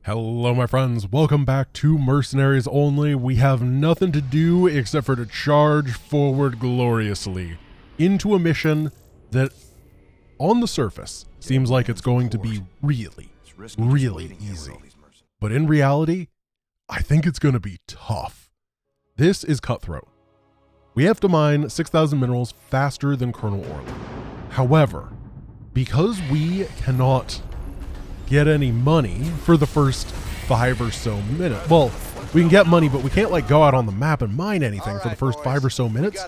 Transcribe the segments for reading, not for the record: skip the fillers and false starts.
Hello my friends, welcome back to Mercenaries Only. We have nothing to do except for to charge forward gloriously into a mission that on the surface seems like it's going to be really easy. But in reality, I think it's going to be tough. This is Cutthroat. We have to mine 6,000 minerals faster than Colonel Orlan. However, because we cannot get any money for the first 5 or so minutes. Well, we can get money, but we can't like go out on the map and mine anything for the first 5 or so minutes.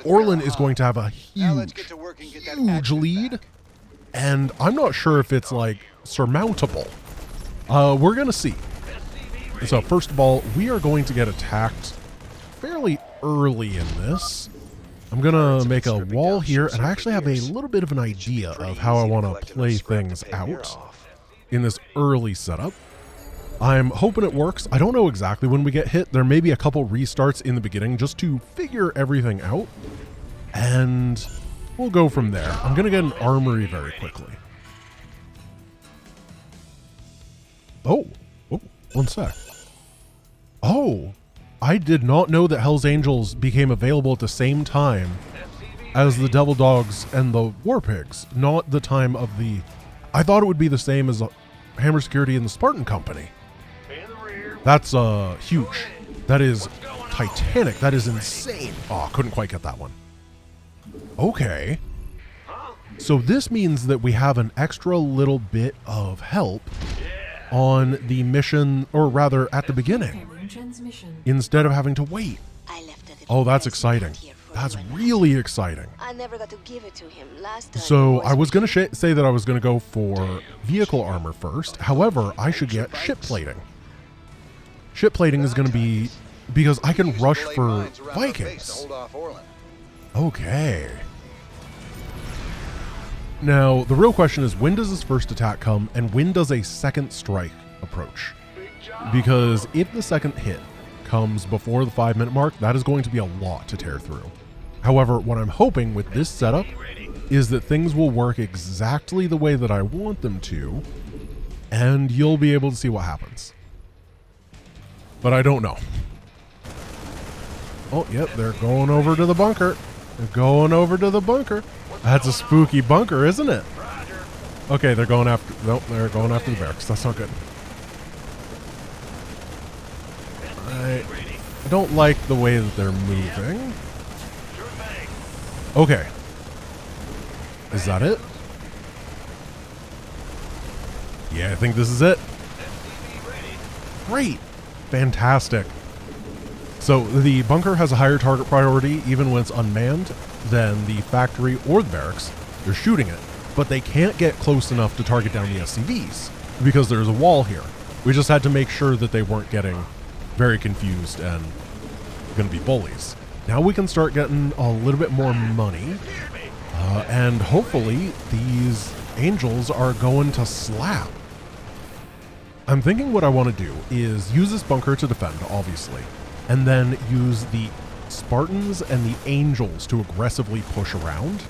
Orlan is going to have a huge lead, and I'm not sure if it's like surmountable. We're gonna see. So first of all, we are going to get attacked fairly early in this. I'm gonna make a wall here, and I actually have a little bit of an idea of how I want to play things out in this early setup. I'm hoping it works. I don't know exactly when we get hit. There may be a couple restarts in the beginning just to figure everything out, and we'll go from there. I'm gonna get an armory very quickly. Oh, one sec. Oh, I did not know that Hell's Angels became available at the same time as the Devil Dogs and the War Pigs, not the time of the... I thought it would be the same as Hammer Security and the Spartan Company. That's huge. That is titanic. That is insane. Oh, couldn't quite get that one. Okay. So this means that we have an extra little bit of help on the mission, or rather at the beginning, instead of having to wait. Oh, that's exciting. That's really exciting. I never got to give it to him last time. So I was going to say that I was going to go for vehicle armor first. However, I should get ship plating. Ship plating is going to be because I can rush for Vikings. Okay. Now, the real question is, when does his first attack come and when does a second strike approach? Because if the second hit comes before the 5-minute mark, that is going to be a lot to tear through. However, what I'm hoping with this setup is that things will work exactly the way that I want them to, and you'll be able to see what happens. But I don't know. Oh, yep, they're going over to the bunker. They're going over to the bunker. That's a spooky bunker, isn't it? Okay, they're going after... Nope, they're going after the barracks. That's not good. I don't like the way that they're moving. Okay. Is that it? Yeah, I think this is it. Great. Fantastic. So the bunker has a higher target priority even when it's unmanned than the factory or the barracks. They're shooting it, but they can't get close enough to target down the SCVs because there's a wall here. We just had to make sure that they weren't getting very confused and going to be bullies. Now we can start getting a little bit more money, and hopefully these angels are going to slap. I'm thinking what I want to do is use this bunker to defend, obviously, and then use the Spartans and the angels to aggressively push around,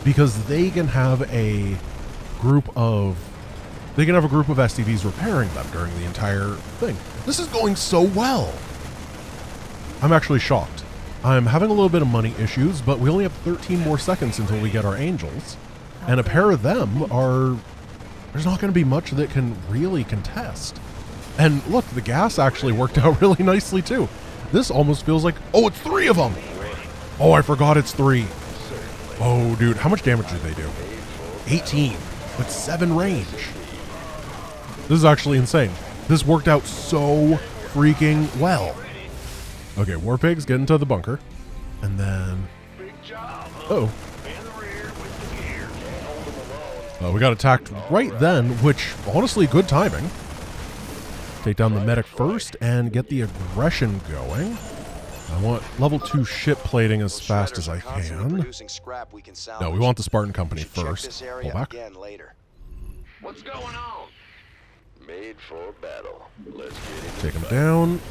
because they can have a group of SCVs repairing them during the entire thing. This is going so well. I'm actually shocked. I'm having a little bit of money issues, but we only have 13 more seconds until we get our angels. And a pair of them are... There's not going to be much that can really contest. And look, the gas actually worked out really nicely too. This almost feels like... Oh, it's 3 of them! Oh, I forgot it's 3. Oh, dude, how much damage did they do? 18 with 7 range. This is actually insane. This worked out so freaking well. Okay, War Pigs get into the bunker. And then... Oh. We got attacked right then, which, honestly, good timing. Take down the medic first and get the aggression going. I want level 2 ship plating as fast as I can. No, we want the Spartan Company first. Pull back. What's going on? Made for battle. Let's get into Take them down.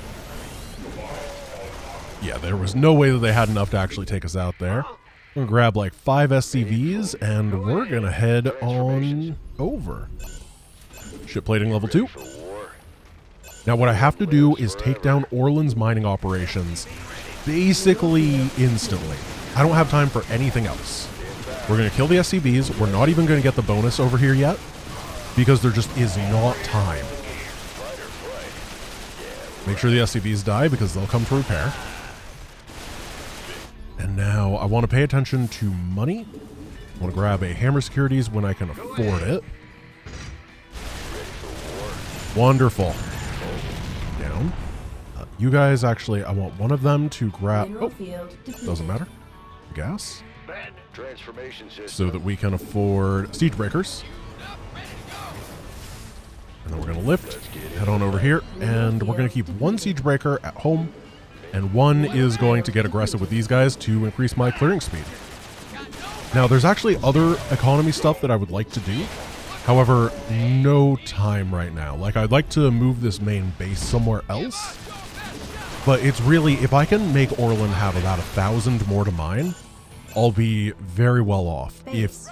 Yeah, there was no way that they had enough to actually take us out there. I'm gonna grab like 5 SCVs and we're gonna head on over. Ship plating level 2. Now what I have to do is take down Orland's mining operations basically instantly. I don't have time for anything else. We're going to kill the SCVs. We're not even going to get the bonus over here yet because there just is not time. Make sure the SCVs die because they'll come to repair. And now I want to pay attention to money. I want to grab a hammer securities when I can afford it. Wonderful. Down. You guys, actually, I want one of them to grab... Oh, doesn't matter. Gas. So that we can afford siege breakers. And then we're going to lift, head on over here, and we're going to keep one siege breaker at home, and one is going to get aggressive with these guys to increase my clearing speed. Now, there's actually other economy stuff that I would like to do. However, no time right now. Like, I'd like to move this main base somewhere else. But it's really, if I can make Orland have about 1,000 more to mine, I'll be very well off. If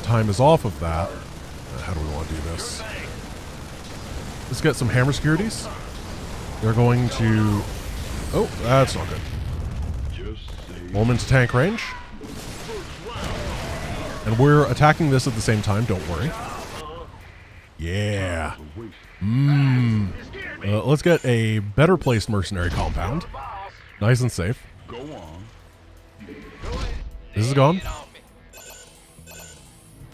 time is off of that, how do we want to do this? Let's get some hammer securities. They're going to... Oh, that's not good. Pull them into tank range. And we're attacking this at the same time, don't worry. Yeah. Let's get a better placed mercenary compound. Nice and safe. This is gone.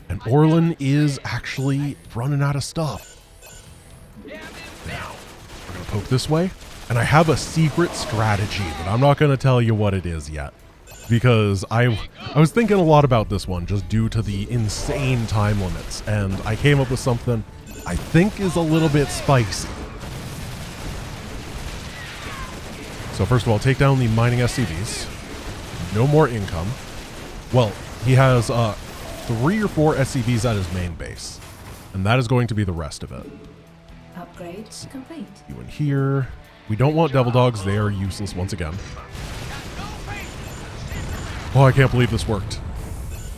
And Orland is actually running out of stuff. Now, we're going to poke this way. And I have a secret strategy, but I'm not going to tell you what it is yet. Because I was thinking a lot about this one just due to the insane time limits. And I came up with something I think is a little bit spicy. So first of all, take down the mining SCVs. No more income. Well, he has 3 or 4 SCVs at his main base. And that is going to be the rest of it. Upgrades complete. You in here. We don't want devil dogs. They are useless once again. Oh, I can't believe this worked.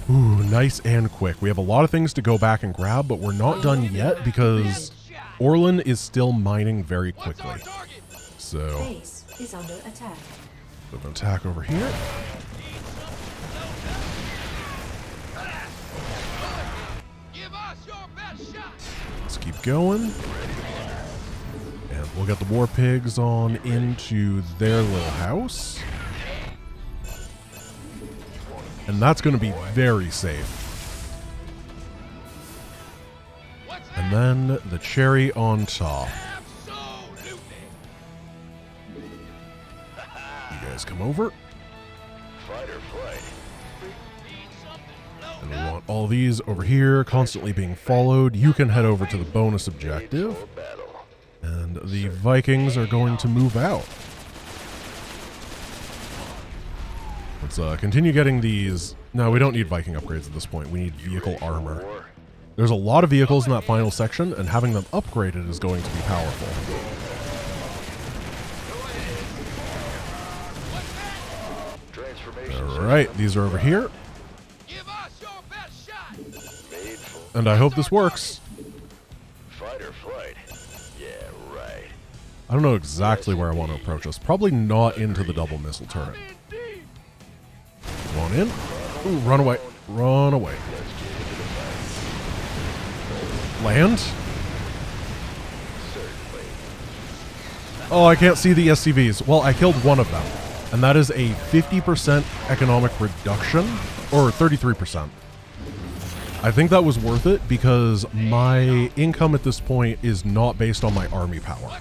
Ooh, nice and quick. We have a lot of things to go back and grab, but we're not done yet because Orland is still mining very quickly. So, Base is under attack. we're going to attack over here. Let's keep going. And we'll get the war pigs on into their little house. And that's going to be very safe. And then the cherry on top. You guys come over. And we want all these over here constantly being followed. You can head over to the bonus objective. And the Vikings are going to move out. Let's continue getting these. No, we don't need Viking upgrades at this point. We need vehicle armor. There's a lot of vehicles in that final section, and having them upgraded is going to be powerful. Alright, these are over here. And I hope this works. I don't know exactly where I want to approach us. Probably not into the double missile turret. Come on in. Ooh, run away. Run away. Land. Oh, I can't see the SCVs. Well, I killed one of them. And that is a 50% economic reduction. Or 33%. I think that was worth it because my income at this point is not based on my army power.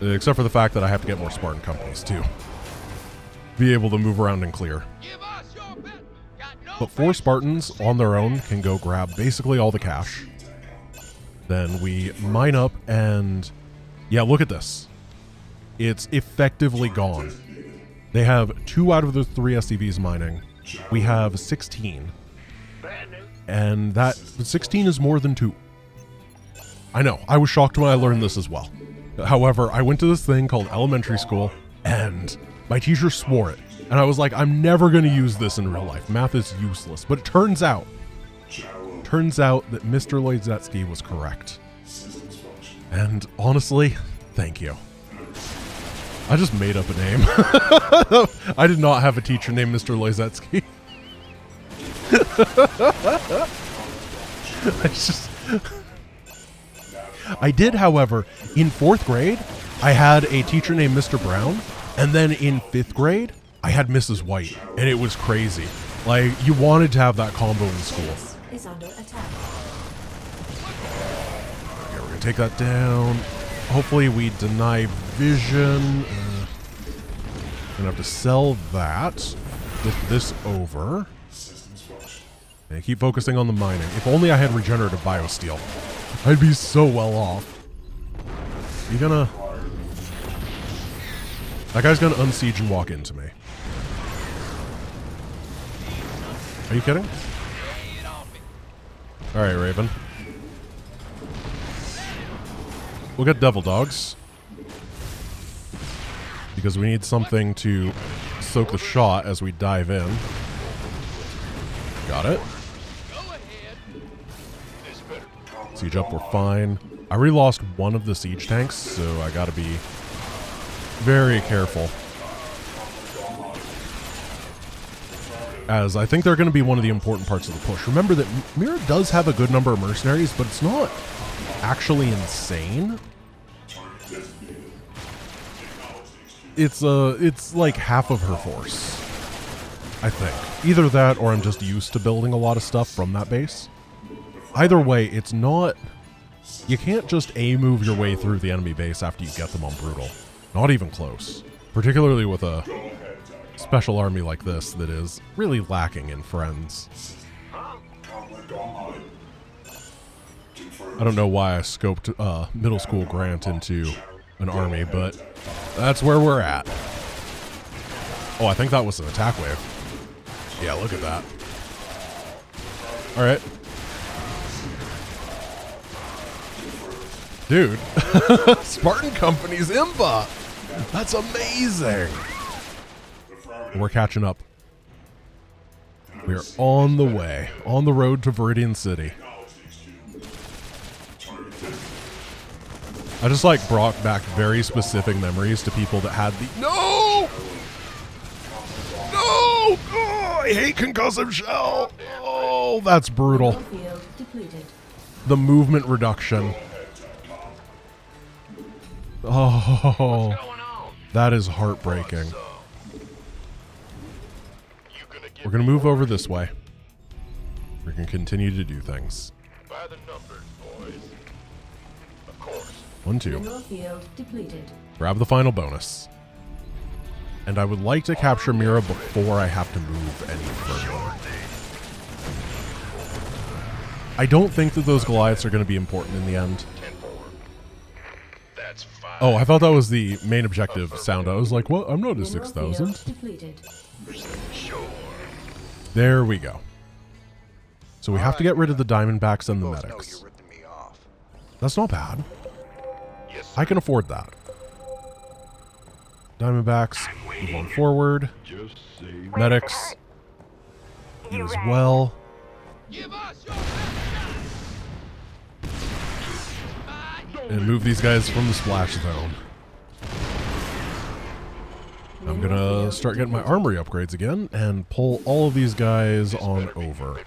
Except for the fact that I have to get more Spartan companies too. Be able to move around and clear. But 4 Spartans on their own can go grab basically all the cash. Then we mine up and... yeah, look at this. It's effectively gone. They have 2 out of the 3 SCVs mining. We have 16. And that 16 is more than 2. I know, I was shocked when I learned this as well. However, I went to this thing called elementary school, and my teacher swore it. And I was like, I'm never going to use this in real life. Math is useless. But it turns out, Turns out that Mr. Loizetsky was correct. And honestly, thank you. I just made up a name. I did not have a teacher named Mr. Loizetsky. I did, however, in 4th grade, I had a teacher named Mr. Brown, and then in 5th grade, I had Mrs. White, and it was crazy. Like, you wanted to have that combo in school. Base is under attack. Okay, we're gonna take that down. Hopefully we deny vision. Gonna have to sell that. Flip this over. And keep focusing on the mining. If only I had regenerative biosteel, I'd be so well off. You gonna... That guy's gonna unsiege and walk into me. Are you kidding? Alright, Raven. We'll get devil dogs. Because we need something to soak the shot as we dive in. Got it. Siege up, we're fine. I already lost one of the siege tanks, so I gotta be very careful. As I think they're going to be one of the important parts of the push. Remember that Mira does have a good number of mercenaries, but it's not actually insane. It's like half of her force, I think. Either that, or I'm just used to building a lot of stuff from that base. Either way, it's not... You can't just A-move your way through the enemy base after you get them on Brutal. Not even close. Particularly with a special army like this that is really lacking in friends. I don't know why I scoped middle school Grant into an army, but that's where we're at. Oh, I think that was an attack wave. Yeah, look at that. Alright. Dude, Spartan Company's Imba! That's amazing! We're catching up. We are on the way, on the road to Viridian City. I just like brought back very specific memories to people that had the... No! No! Oh, I hate concussive shell! Oh, that's brutal. The movement reduction. Oh, that is heartbreaking. We're going to move over this way. We can continue to do things. By the numbers, boys. Of course. 1, 2. Mineral field depleted. Grab the final bonus. And I would like to capture Mira before I have to move any further. I don't think that those Goliaths are going to be important in the end. That's fine. Oh, I thought that was the main objective sound. I was like, what? I'm not a 6,000. Sure. There we go. So we have to get rid of the Diamondbacks and the Both know medics. you're ripping me off. That's not bad. Yes, I can afford that. Diamondbacks, move on forward. just say Medics, you as well. Give us your And move these guys from the splash zone. I'm gonna start getting my armory upgrades again and pull all of these guys on over.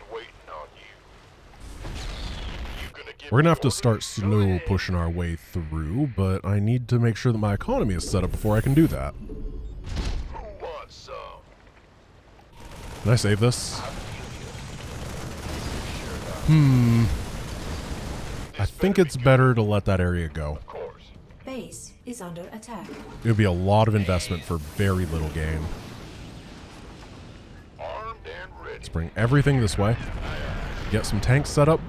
We're gonna have to start slow pushing our way through, but I need to make sure that my economy is set up before I can do that. Can I save this? I think it's better to let that area go. Base is under attack. It would be a lot of investment for very little gain. Let's bring everything this way. Get some tanks set up.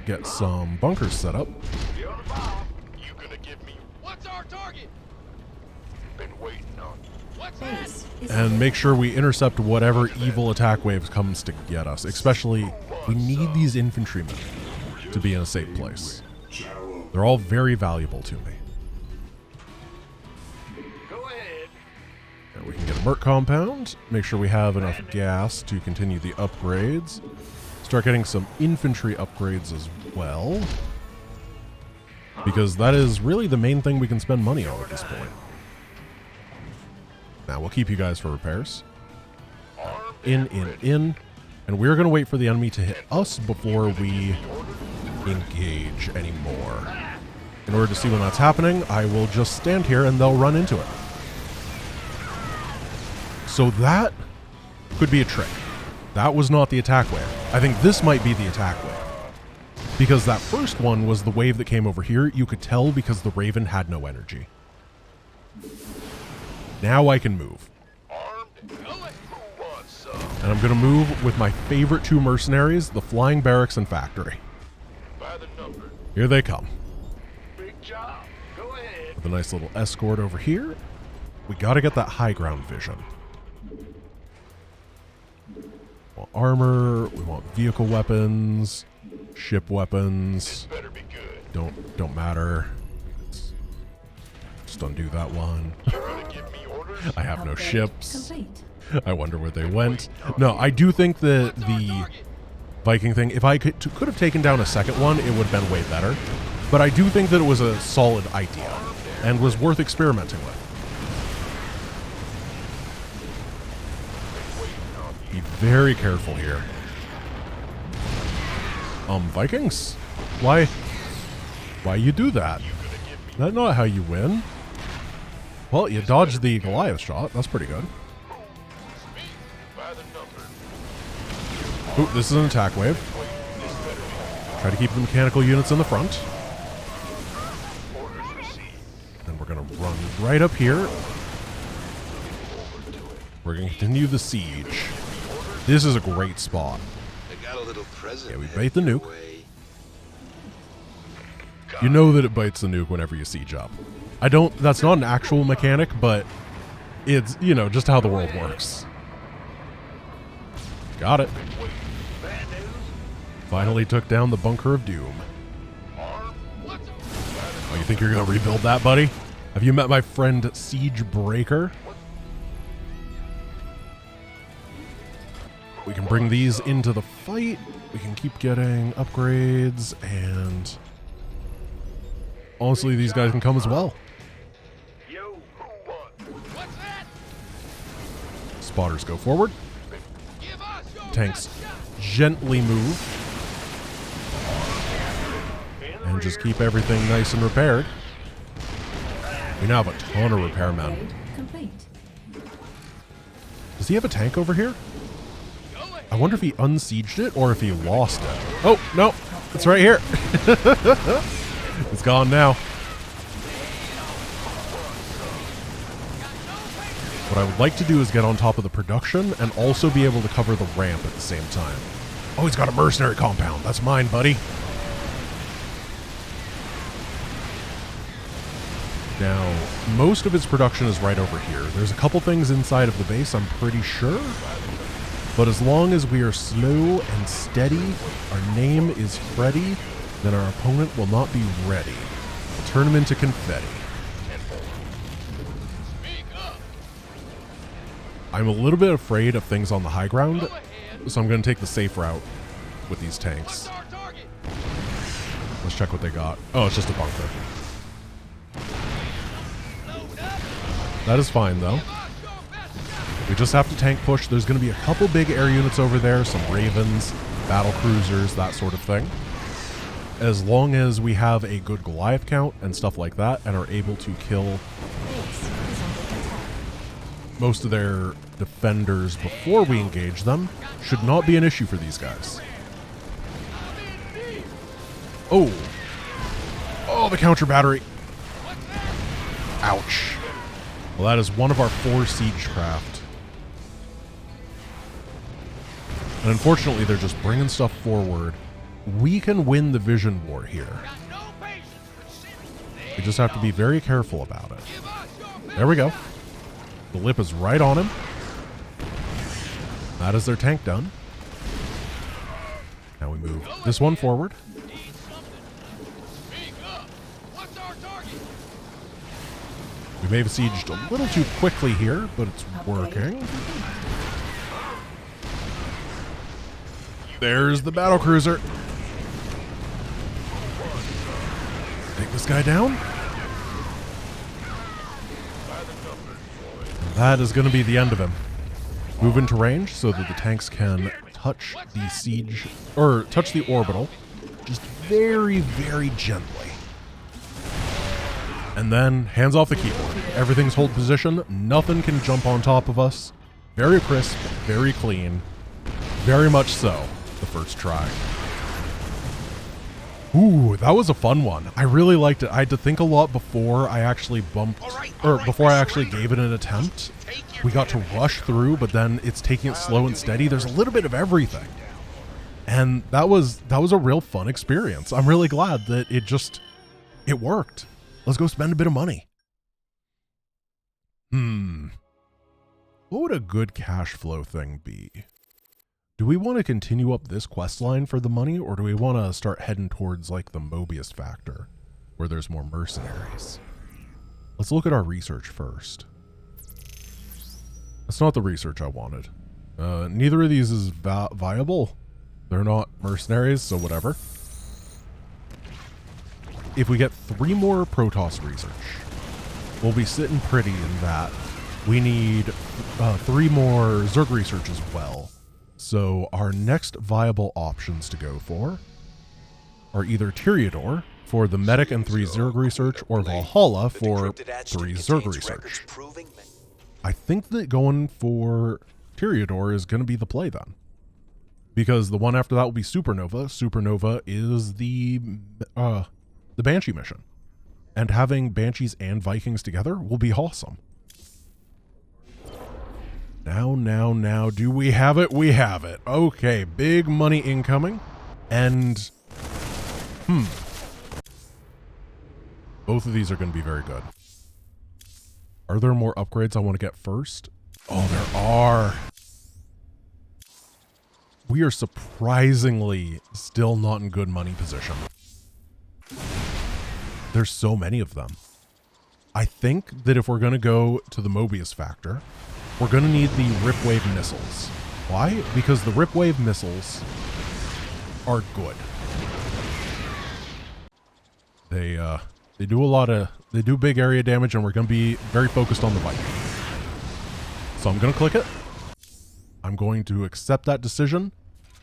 Get some bunkers set up. You gonna give me what's our target? Been waiting on you. Base is And make sure we intercept whatever evil attack wave comes to get us. Especially, we need these infantrymen to be in a safe place. They're all very valuable to me. Go ahead. And we can get a Merc compound. Make sure we have enough gas to continue the upgrades. Let's start getting some infantry upgrades as well, because that is really the main thing we can spend money on at this point. Now we'll keep you guys for repairs. In. And we're going to wait for the enemy to hit us before we engage anymore. In order to see when that's happening, I will just stand here and they'll run into it. So that could be a trick. That was not the attack wave. I think this might be the attack wave. Because that first one was the wave that came over here. You could tell because the Raven had no energy. Now I can move. And I'm going to move with my favorite two mercenaries, the Flying Barracks and Factory. Here they come. Big job. Go ahead. With a nice little escort over here. We got to get that high ground vision. We want armor. We want vehicle weapons. Ship weapons. Better be good. Don't matter. Just undo that one. I have no Upgrade ships. complete. I wonder where they went. No, I do think that the Viking thing, if I could have taken down a second one, it would have been way better. But I do think that it was a solid idea and was worth experimenting with. Be very careful here. Vikings? Why you do that? That's not how you win. Well, you dodged the Goliath shot. That's pretty good. Ooh, this is an attack wave. Try to keep the mechanical units in the front. And we're going to run right up here. We're going to continue the siege. This is a great spot. I got a little present. Yeah, we bait the nuke. You know that it bites the nuke whenever you siege up. That's not an actual mechanic, but it's, you know, just how the world works. Got it. Finally took down the Bunker of Doom. Oh, you think you're going to rebuild that, buddy? Have you met my friend Siege Breaker? We can bring these into the fight. We can keep getting upgrades, and honestly, these guys can come as well. Spotters go forward. Tanks gently move. And just keep everything nice and repaired. We now have a ton of repairmen. Upgrade complete. Does he have a tank over here? I wonder if he unsieged it or if he lost it. Oh, no. It's right here. It's gone now. What I would like to do is get on top of the production and also be able to cover the ramp at the same time. Oh, he's got a mercenary compound. That's mine, buddy. Now, most of its production is right over here. There's a couple things inside of the base, I'm pretty sure. But as long as we are slow and steady, our name is Freddy, then our opponent will not be ready. We'll turn him into confetti. I'm a little bit afraid of things on the high ground, so I'm going to take the safe route with these tanks. Let's check what they got. Oh, it's just a bunker. That is fine, though. We just have to tank push. There's going to be a couple big air units over there, some Ravens, battle cruisers, that sort of thing. As long as we have a good Goliath count and stuff like that, and are able to kill Base is under attack. most of their defenders before we engage them, should not be an issue for these guys. Oh. Oh, the counter battery. Ouch. Well, that is one of our 4 siege craft. And unfortunately, they're just bringing stuff forward. We can win the vision war here. We just have to be very careful about it. There we go. The lip is right on him. That is their tank done. Now we move this one forward. We may have sieged a little too quickly here, but it's working. There's the battle cruiser. Take this guy down. That is going to be the end of him. Move into range so that the tanks can touch the siege, or touch the orbital, just very, very gently. And then hands off the keyboard. Everything's hold position. Nothing can jump on top of us. Very crisp, very clean. Very much so, the first try. Ooh, that was a fun one. I really liked it. I had to think a lot before I actually before I actually gave it an attempt. We got to rush through, but then it's taking it slow and steady. There's a little bit of everything. And that was a real fun experience. I'm really glad that it worked. Let's go spend a bit of money. What would a good cash flow thing be? Do we want to continue up this quest line for the money, or do we want to start heading towards like the Mobius factor, where there's more mercenaries? Let's look at our research first. That's not the research I wanted. Neither of these is viable. They're not mercenaries, so whatever. If we get 3 more Protoss research, we'll be sitting pretty in that. We need 3 more Zerg research as well. So our next viable options to go for are either Tyriador for the medic and 3 Zerg research, or Valhalla for 3 Zerg research. I think that going for Tyriador is going to be the play then. Because the one after that will be Supernova. Supernova is the Banshee mission. And having Banshees and Vikings together will be awesome. Now, do we have it? We have it. Okay, big money incoming. And, both of these are going to be very good. Are there more upgrades I want to get first? Oh, there are. We are surprisingly still not in good money position. There's so many of them. I think that if we're going to go to the Mobius factor, we're going to need the Ripwave missiles. Why? Because the Ripwave missiles are good. They do big area damage, and we're going to be very focused on the Viking. So I'm going to click it. I'm going to accept that decision,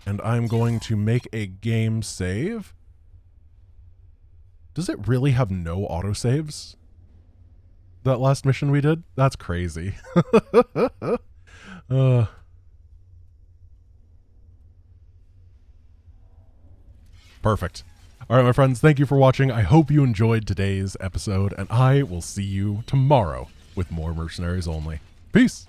and I'm going to make a game save. Does it really have no autosaves? That last mission we did? That's crazy. Perfect. All right, my friends, thank you for watching. I hope you enjoyed today's episode, and I will see you tomorrow with more Mercenaries Only. Peace.